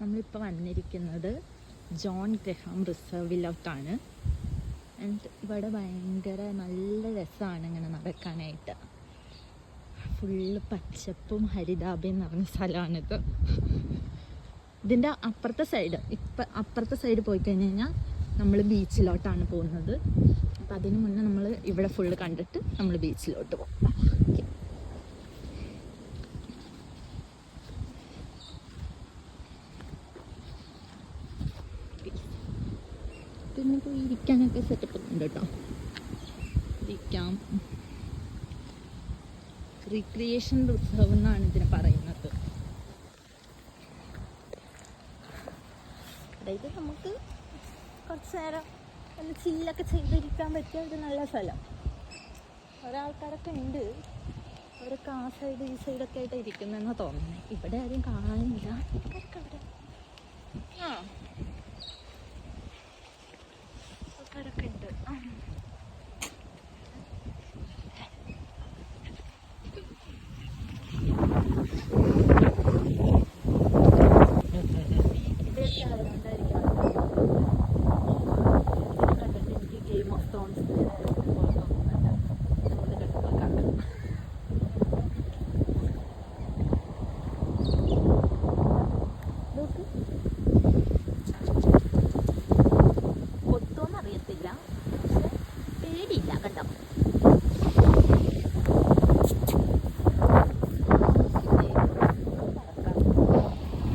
നമ്മളിപ്പോൾ വന്നിരിക്കുന്നത് John Graham റിസർവിലോട്ടാണ്. And ഇവിടെ ഭയങ്കര നല്ല രസമാണ് ഇങ്ങനെ നടക്കാനായിട്ട്. ഫുള്ള് പച്ചപ്പും ഹരിതാഭയും നിറഞ്ഞ സ്ഥലമാണിത്. ഇതിൻ്റെ അപ്പുറത്തെ സൈഡ് പോയി കഴിഞ്ഞ് കഴിഞ്ഞാൽ നമ്മൾ ബീച്ചിലോട്ടാണ് പോകുന്നത്. അപ്പം അതിന് മുന്നേ നമ്മൾ ഇവിടെ ഫുള്ള് കണ്ടിട്ട് നമ്മൾ ബീച്ചിലോട്ട് പോകും. ഓക്കെ, പിന്നെ പോയി ഇരിക്കാനൊക്കെ സെറ്റപ്പ് ഉണ്ട് കേട്ടോ. ഇരിക്കാം. റീക്രിയേഷൻ റിസർവ് എന്നാണ് ഇതിനെ പറയുന്നത്. അതായത് നമുക്ക് കുറച്ച് നേരം ഒന്ന് ചില്ലൊക്കെ ചെയ്തിരിക്കാൻ പറ്റിയ ഒരു നല്ല സ്ഥലം. ഒരാൾക്കാരൊക്കെ ഉണ്ട്, അവരൊക്കെ ആ സൈഡ് ഈ സൈഡൊക്കെ ആയിട്ട് ഇരിക്കുന്നതെന്നാണ് തോന്നുന്നത്. ഇവിടെ ആരും കാണാനില്ല. ആൾക്കാരൊക്കെ ഉണ്ട്.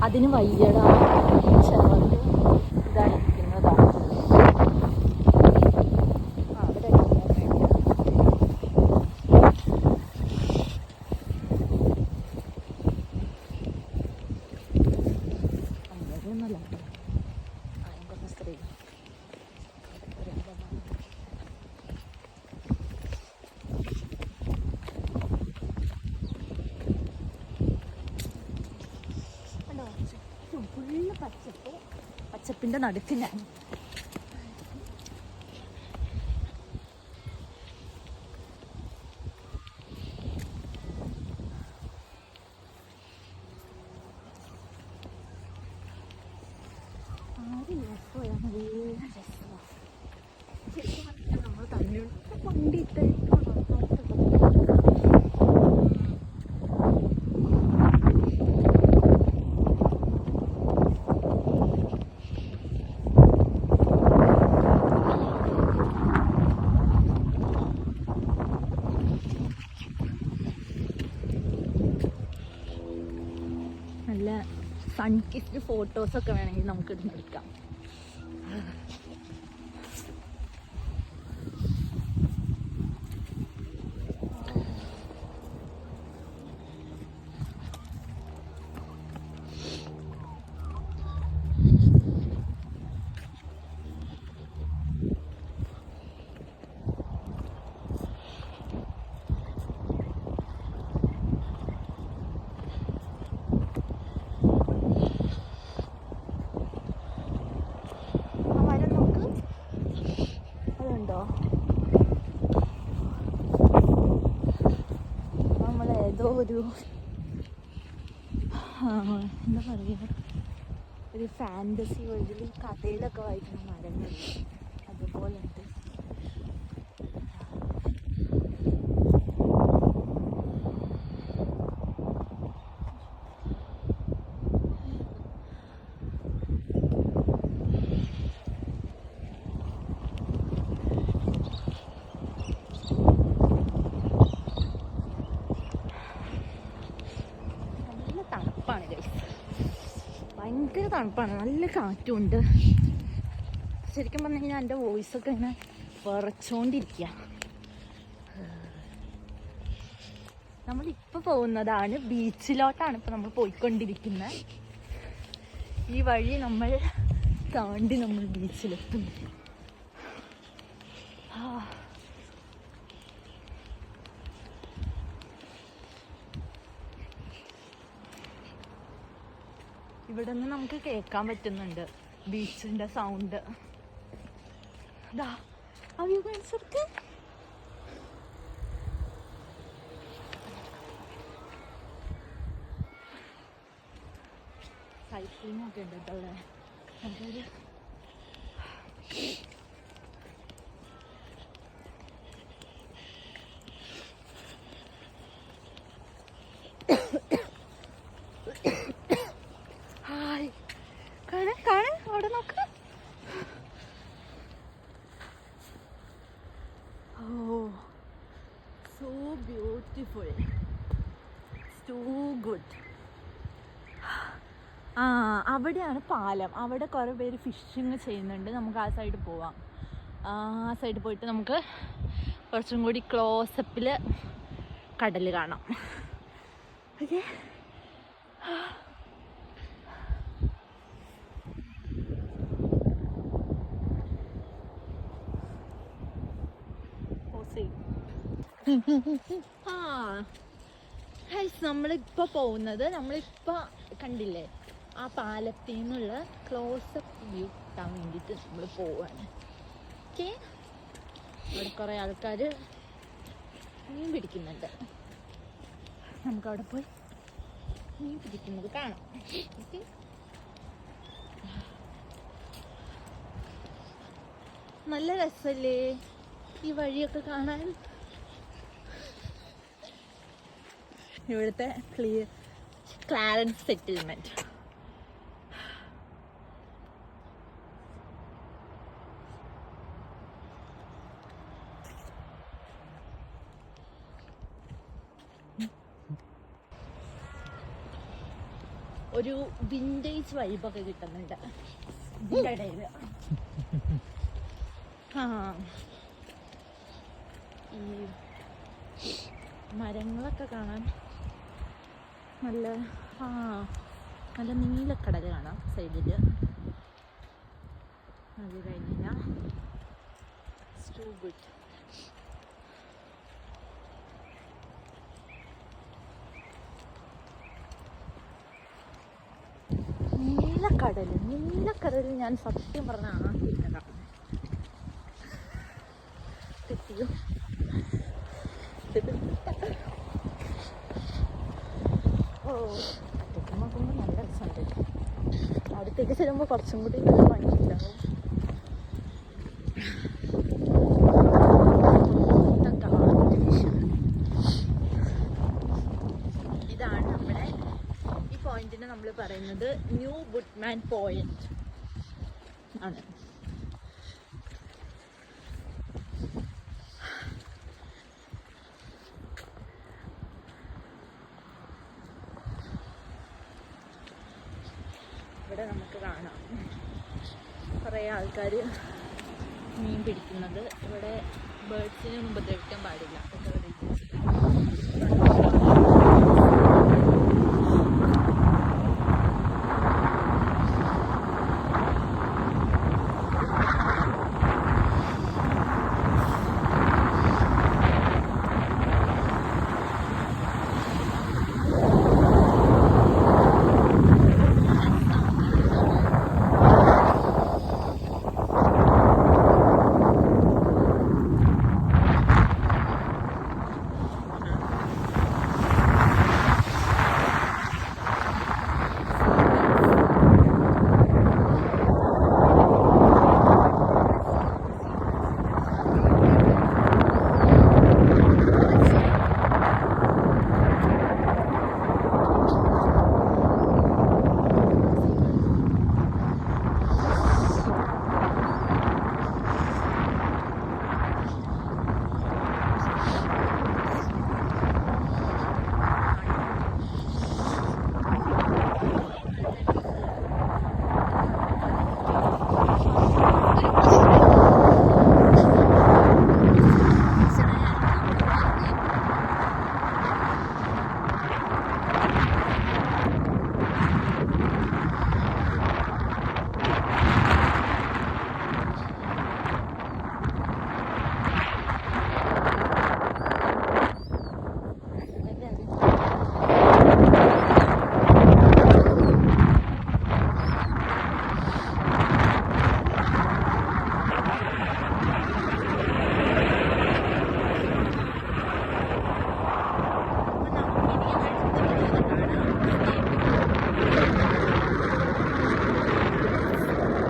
അതിന് വയ്യടാ, ചെറുത് ഇതായിരിക്കുന്നതാണ്. അവിടെ അങ്ങനെയൊന്നുമല്ല കുറച്ച് സ്ത്രീ ഫുള്ള് പച്ചപ്പിൻ്റെ നടുക്ക് ഞാൻ. നല്ല രസമാണ്. ശരിക്കും നമ്മൾ തന്നെ വണ്ടി നല്ല സൺ കിസ്ഡ് ഫോട്ടോസൊക്കെ വേണമെങ്കിൽ നമുക്ക് ഇടുന്ന് എടുക്കാം. നമ്മളേതോ ഒരു എന്താ പറയുക, ഒരു ഫാൻറ്റസി വേൾഡിൽ കഥയിലൊക്കെ വായിക്കുന്ന മരങ്ങൾ അതുപോലെ ഉണ്ട്. തണുപ്പാണ് ഗൈസ്, ഭയങ്കര തണുപ്പാണ്, നല്ല കാറ്റുമുണ്ട്. ശരിക്കും പറഞ്ഞു കഴിഞ്ഞാൽ എൻ്റെ വോയിസൊക്കെ ഇങ്ങനെ വിറച്ചോണ്ടിരിക്കുക. നമ്മളിപ്പോൾ പോകുന്നതാണ് ബീച്ചിലോട്ടാണ് ഇപ്പോൾ നമ്മൾ പോയിക്കൊണ്ടിരിക്കുന്നത്. ഈ വഴി നമ്മൾ താണ്ടി നമ്മൾ ബീച്ചിലെത്തും. ഇവിടെ നിന്ന് നമുക്ക് കേൾക്കാൻ പറ്റുന്നുണ്ട് ബീച്ചിൻ്റെ സൗണ്ട്. ഇതാ ആ വ്യൂ കാണിച്ചെടുക്ക്. സൈക്ലിംഗ് ഒക്കെ ഉണ്ട് കേട്ടോ അവിടെ. അതൊരു ഹായ് കാണാൻ അവിടെ നോക്ക്. ഓ സോ ബ്യൂട്ടിഫുൾ, സോ ഗുഡ്. അവിടെയാണ് പാലം. അവിടെ കുറേ പേര് ഫിഷിങ് ചെയ്യുന്നുണ്ട്. നമുക്ക് ആ സൈഡ് പോവാം. ആ സൈഡ് പോയിട്ട് നമുക്ക് കുറച്ചും കൂടി ക്ലോസപ്പിൽ കടൽ കാണാം. ഓക്കെ, നമ്മളിപ്പോൾ പോകുന്നത്, നമ്മളിപ്പോൾ കണ്ടില്ലേ ആ പാലത്തിൽ നിന്നുള്ള ക്ലോസപ്പ് വ്യൂ കിട്ടാൻ വേണ്ടിയിട്ട് നമ്മൾ പോവാണ്. ഓക്കെ, അവിടെ കുറേ ആൾക്കാർ മീൻ പിടിക്കുന്നുണ്ട്. നമുക്കവിടെ പോയി മീൻ പിടിക്കുന്നത് കാണാം. ഓക്കെ, നല്ല രസമല്ലേ ഈ വഴിയൊക്കെ കാണാൻ. ഇവിടുത്തെ ക്ലാരൻസ് സെറ്റിൽമെന്റ്. ഒരു വിൻറ്റേജ് വൈബൊക്കെ കിട്ടുന്നുണ്ട് ഇതിൻ്റെ ഇടയിൽ. ഈ മരങ്ങളൊക്കെ കാണാൻ നല്ല നല്ല നീലക്കടൽ കാണാം സൈഡിൽ. അത് കഴിഞ്ഞില്ല, സോ ഗുഡ്. നീലക്കടൽ ഞാൻ സത്യം പറഞ്ഞ ആദ്യമായിട്ടാണ് തെറ്റിയോ. ഓ, അറ്റത്ത് നോക്കുമ്പോൾ നല്ല രസമുണ്ട്. അടുത്തേക്ക് ചെല്ലുമ്പോൾ കുറച്ചും കൂടി നല്ല ഭംഗിയുണ്ടാവും. ഇതാണ് നമ്മുടെ ഈ പോയിന്റിനെ നമ്മൾ പറയുന്നത് ന്യൂ വുഡ്മാൻ പോയിന്റ് ആണ്. ഇവിടെ നമുക്ക് കാണാം കുറേ ആൾക്കാർ മീൻ പിടിക്കുന്നത്. ഇവിടെ ബേർഡ്സിനെ ഒന്നും ഉപദ്രവിക്കാൻ പാടില്ല.